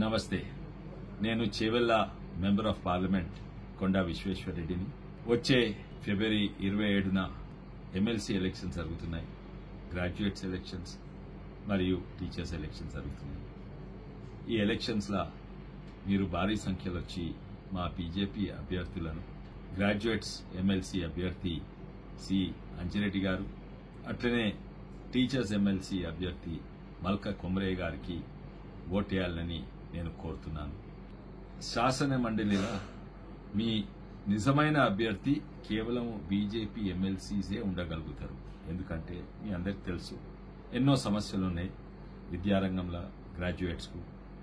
నమస్తే. నేను Chevella member of parliament కొండా విశ్వేశ్వరరెడ్డిని. వచ్చే ఫిబ్రవరి 27న ఎమ్మెల్సీ ఎలక్షన్స్ జరుగుతున్నాయి. గ్రాడ్యుయేట్స్ ఎలక్షన్స్ మరియు టీచర్స్ ఎలక్షన్స్ జరుగుతున్నాయి. ఈ ఎలక్షన్స్ లా మీరు భారీ సంఖ్యలో వచ్చి మా బీజేపీ అభ్యర్థులను, గ్రాడ్యుయేట్స్ ఎమ్మెల్సీ అభ్యర్థి సి అంజిరెడ్డి గారు, అట్లనే టీచర్స్ ఎమ్మెల్సీ అభ్యర్థి మల్క కొమరయ్య గారికి ఓటేయాలని నేను కోరుతున్నాను. శాసన మండలిలో మీ నిజమైన అభ్యర్థి కేవలం బీజేపీ ఎమ్మెల్సీసే ఉండగలుగుతారు. ఎందుకంటే మీ అందరికీ తెలుసు, ఎన్నో సమస్యలున్నాయి విద్యారంగంలో. గ్రాడ్యుయేట్స్కు,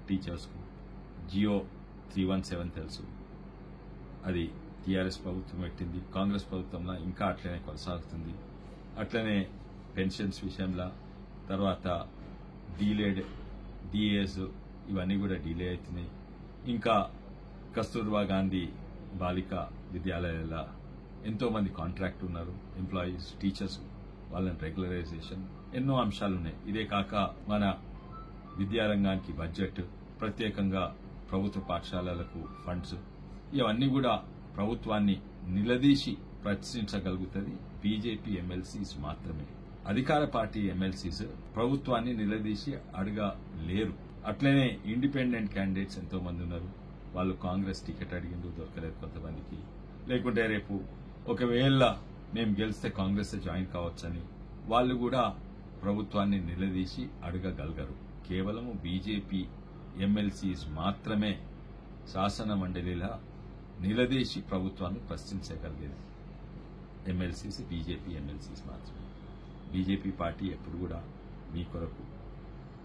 టీచర్స్కు జియో 317 తెలుసు, అది టీఆర్ఎస్ ప్రభుత్వం పెట్టింది. కాంగ్రెస్ ప్రభుత్వంలో ఇంకా అట్లనే కొనసాగుతుంది. అట్లనే పెన్షన్స్ విషయంలో, తర్వాత డీలేడ్ డిఏస్ ఇవన్నీ కూడా డిలే అవుతున్నాయి. ఇంకా కస్తూర్బా గాంధీ బాలికా విద్యాలయాల ఎంతో మంది కాంట్రాక్ట్ ఉన్నారు, ఎంప్లాయీస్, టీచర్స్, వాళ్ళని రెగ్యులరైజేషన్, ఎన్నో అంశాలున్నాయి. ఇదే కాక మన విద్యారంగానికి బడ్జెట్, ప్రత్యేకంగా ప్రభుత్వ పాఠశాలలకు ఫండ్స్, ఇవన్నీ కూడా ప్రభుత్వాన్ని నిలదీసి ప్రశ్నించగలుగుతుంది బీజేపీ ఎమ్మెల్సీస్ మాత్రమే. అధికార పార్టీ ఎమ్మెల్సీస్ ప్రభుత్వాన్ని నిలదీసి అడగలేరు. అట్లనే ఇండిపెండెంట్ క్యాండిడేట్స్ ఎంతో మంది ఉన్నారు. వాళ్ళు కాంగ్రెస్ టికెట్ అడిగిండు, దొరకలేదు కొంతమందికి. లేకుంటే రేపు ఒకవేళ మేము గెలిస్తే కాంగ్రెస్ జాయిన్ కావచ్చని వాళ్ళు కూడా ప్రభుత్వాన్ని నిలదీసి అడగగలగరు. కేవలం బీజేపీ ఎమ్మెల్సీస్ మాత్రమే శాసన మండలిలో నిలదీసి ప్రభుత్వాన్ని ప్రశ్నించగలిగేది. ఎమ్మెల్సీస్ బీజేపీ ఎమ్మెల్సీస్ మాత్రమే. బీజేపీ పార్టీ ఎప్పుడు కూడా మీ కొరకు,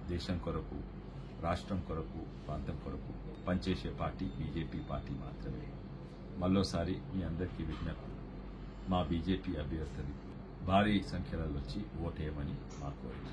దేశం కొరకు, రాష్ట్రం కొరకు, ప్రాంతం కొరకు పనిచేసే పార్టీ బీజేపీ పార్టీ మాత్రమే. మరోసారి మీ అందరికీ విజ్ఞప్తి, మా బీజేపీ అభ్యర్థులు భారీ సంఖ్యలో వచ్చి ఓటేయమని మా కోరిక.